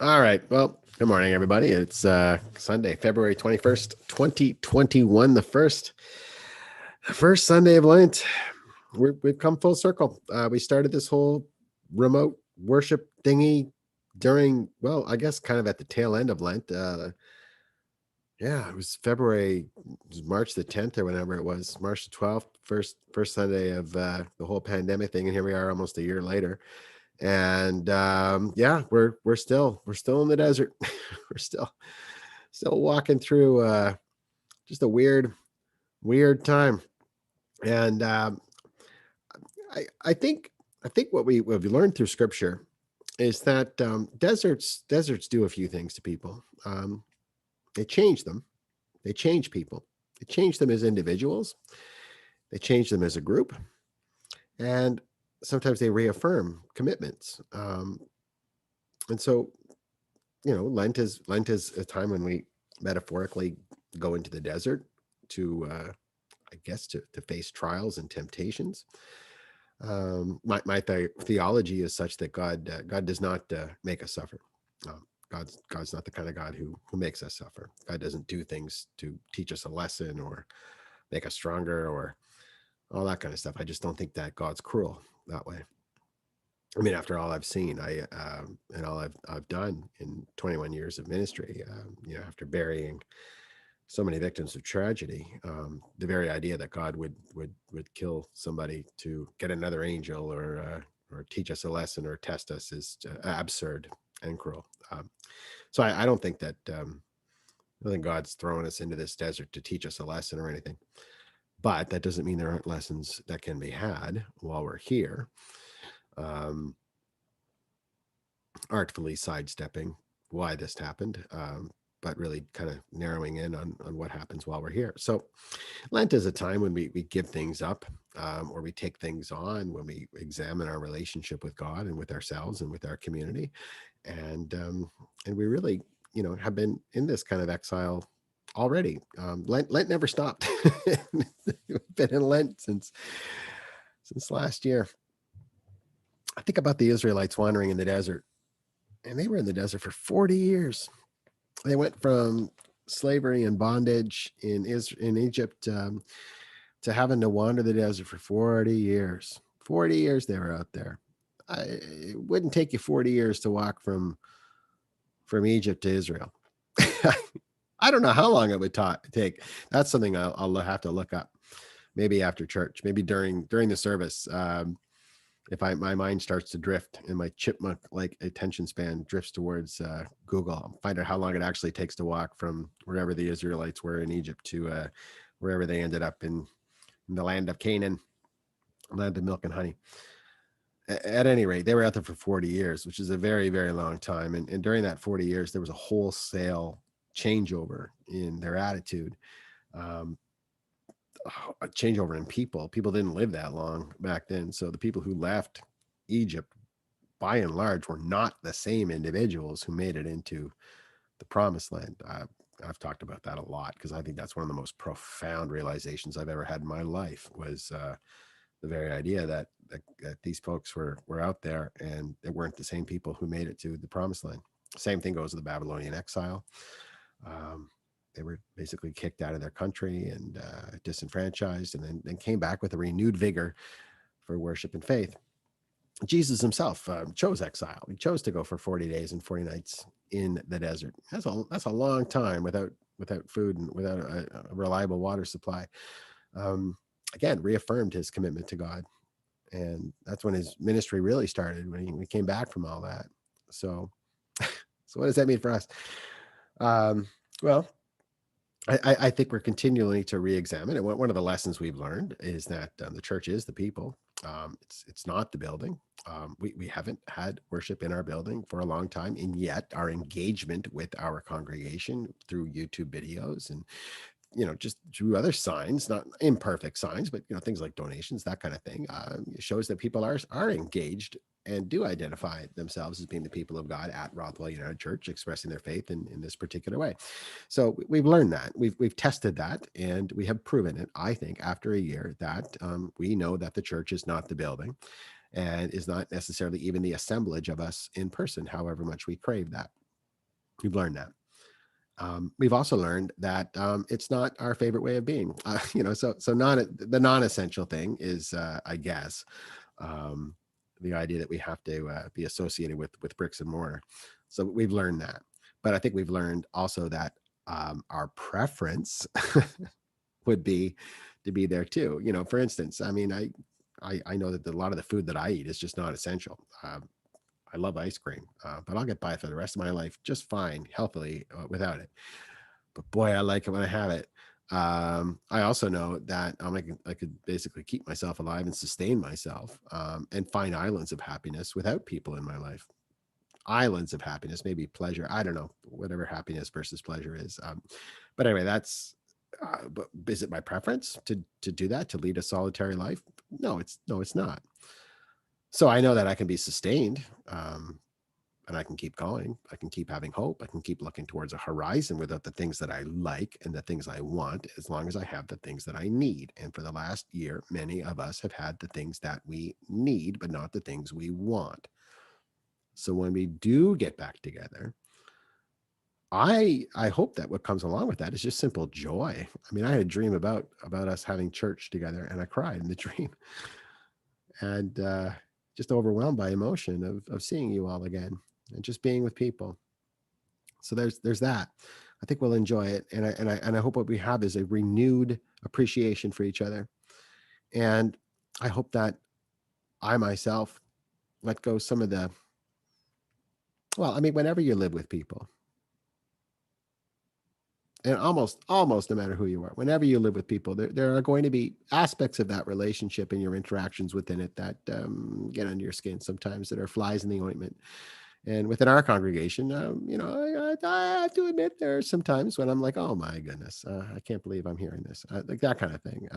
All right. Well, good morning, everybody. It's Sunday, February 21st, 2021, the first Sunday of Lent. We've come full circle. We started this whole remote worship thingy during, well, I guess kind of at the tail end of Lent. Yeah, it was February, it was March the 10th or whenever it was, March the 12th, first Sunday of the whole pandemic thing. And here we are almost a year later. And yeah, we're still in the desert. We're still walking through just a weird time. And I think what we learned through scripture is that deserts do a few things to people. They change them. They change people. They change them as individuals. They change them as a group, and sometimes they reaffirm commitments. And so, Lent is a time when we metaphorically go into the desert to, I guess, to face trials and temptations. My theology is such that God does not make us suffer. God's not the kind of God who makes us suffer. God doesn't do things to teach us a lesson or make us stronger or all that kind of stuff. I just don't think that God's cruel that way. I mean, after all I've seen, and all I've done in 21 years of ministry, after burying so many victims of tragedy, the very idea that God would kill somebody to get another angel or teach us a lesson or test us is absurd and cruel. So I don't think that I think God's throwing us into this desert to teach us a lesson or anything. But that doesn't mean there aren't lessons that can be had while we're here. Um, Artfully sidestepping why this happened, but really kind of narrowing in on what happens while we're here. So Lent is a time when we give things up, or we take things on, when we examine our relationship with God and with ourselves and with our community. And we really, have been in this kind of exile already. Lent never stopped. We've been in Lent since last year. I think about the Israelites wandering in the desert, and they were in the desert for 40 years. They went from slavery and bondage in Egypt, to having to wander the desert for 40 years. 40 years they were out there. It wouldn't take you 40 years to walk from Egypt to Israel. I don't know how long it would take. That's something I'll have to look up. Maybe after church, maybe during the service. If my mind starts to drift and my chipmunk like attention span drifts towards Google, I'll find out how long it actually takes to walk from wherever the Israelites were in Egypt to wherever they ended up in the land of Canaan, land of milk and honey. At any rate, they were out there for 40 years, which is a very, very long time. And during that 40 years, there was a wholesale changeover in their attitude, um, a changeover in people. People didn't live that long back then. So the people who left Egypt, by and large, were not the same individuals who made it into the promised land. I've talked about that a lot because I think that's one of the most profound realizations I've ever had in my life was the very idea that these folks were out there and they weren't the same people who made it to the promised land. Same thing goes with the Babylonian exile. Um, they were basically kicked out of their country and disenfranchised, and then came back with a renewed vigor for worship and faith. Jesus himself chose exile. He chose to go for 40 days and 40 nights in the desert. That's a long time without food and without a reliable water supply. Um, Again, reaffirmed his commitment to God, and that's when his ministry really started, when he came back from all that. So, so what does that mean for us? Well, I think we're continually to re-examine it. One of the lessons we've learned is that the church is the people. It's not the building. We haven't had worship in our building for a long time, and yet our engagement with our congregation through YouTube videos and just through other signs, not imperfect signs, but things like donations, that kind of thing, shows that people are engaged and do identify themselves as being the people of God at Rothwell United Church, expressing their faith in this particular way. So we've learned that, we've tested that, and we have proven it. I think after a year that we know that the church is not the building, and is not necessarily even the assemblage of us in person, however much we crave that. We've learned that. We've also learned that it's not our favorite way of being. So the non-essential thing is, I guess, um, the idea that we have to be associated with bricks and mortar. So we've learned that, but I think we've learned also that our preference would be to be there too. For instance, I mean, I know that a lot of the food that I eat is just not essential. I love ice cream, but I'll get by for the rest of my life just fine, healthily, without it. But boy, I like it when I have it. I also know that I could basically keep myself alive and sustain myself, and find islands of happiness without people in my life. Islands of happiness, maybe pleasure. I don't know, whatever happiness versus pleasure is. But anyway, that's. But is it my preference to do that, to lead a solitary life? No, it's not. So I know that I can be sustained. And I can keep going. I can keep having hope. I can keep looking towards a horizon without the things that I like and the things I want, as long as I have the things that I need. And for the last year, many of us have had the things that we need, but not the things we want. So when we do get back together, I hope that what comes along with that is just simple joy. I mean, I had a dream about us having church together, and I cried in the dream, and just overwhelmed by emotion of seeing you all again and just being with people. So there's that. I think we'll enjoy it, and I hope what we have is a renewed appreciation for each other, and I hope that I myself let go some of the. Well, I mean, whenever you live with people, and almost no matter who you are, whenever you live with people, there are going to be aspects of that relationship and your interactions within it that get under your skin sometimes, that are flies in the ointment. And within our congregation, I have to admit there are some times when I'm like, oh my goodness, I can't believe I'm hearing this, like that kind of thing,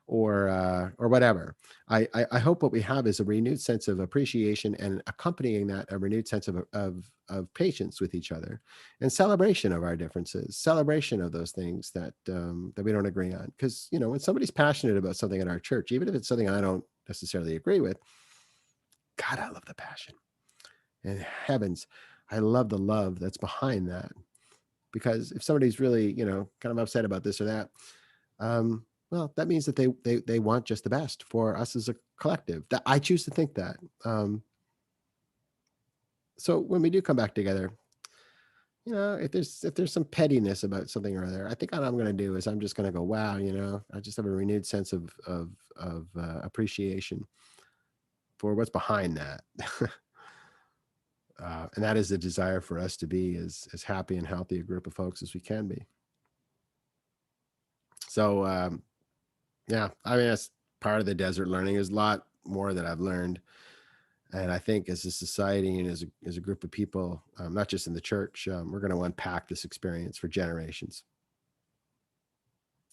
or whatever. I hope what we have is a renewed sense of appreciation, and accompanying that, a renewed sense of patience with each other, and celebration of our differences, celebration of those things that we don't agree on. Because when somebody's passionate about something in our church, even if it's something I don't necessarily agree with, God, I love the passion. And heavens, I love the love that's behind that. Because if somebody's really, kind of upset about this or that, well, that means that they want just the best for us as a collective. That I choose to think that. So when we do come back together, if there's some pettiness about something or other, I think what I'm going to do is I'm just going to go, wow, I just have a renewed sense of appreciation for what's behind that. And that is the desire for us to be as happy and healthy a group of folks as we can be. So, yeah, I mean, that's part of the desert learning. There's a lot more that I've learned. And I think as a society and as a group of people, not just in the church, we're going to unpack this experience for generations.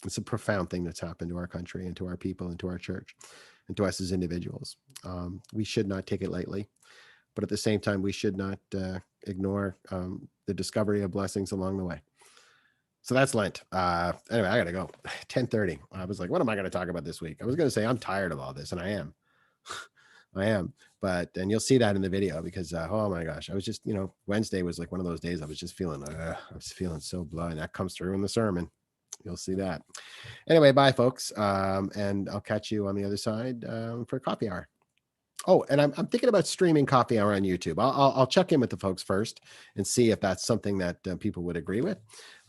It's a profound thing that's happened to our country and to our people and to our church and to us as individuals. We should not take it lightly. But at the same time, we should not ignore the discovery of blessings along the way. So that's Lent. Anyway, I got to go. 10:30. I was like, what am I going to talk about this week? I was going to say I'm tired of all this, and I am. I am. And you'll see that in the video because, oh my gosh, I was just, Wednesday was like one of those days I was just feeling, I was feeling so blah, and that comes through in the sermon. You'll see that. Anyway, bye, folks. And I'll catch you on the other side for coffee hour. Oh, and I'm thinking about streaming coffee hour on YouTube. I'll check in with the folks first and see if that's something that people would agree with.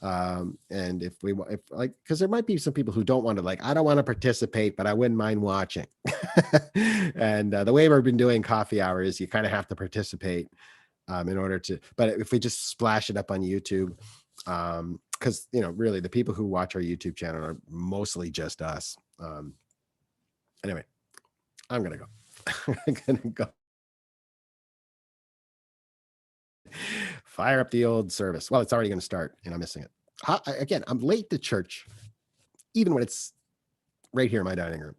And if because there might be some people who don't want to, I don't want to participate, but I wouldn't mind watching. And the way we've been doing coffee hour is you kind of have to participate in order to. But if we just splash it up on YouTube, because really the people who watch our YouTube channel are mostly just us. Anyway, I'm gonna go. I'm gonna go fire up the old service. Well, it's already going to start, and I'm missing it. Again, I'm late to church, even when it's right here in my dining room.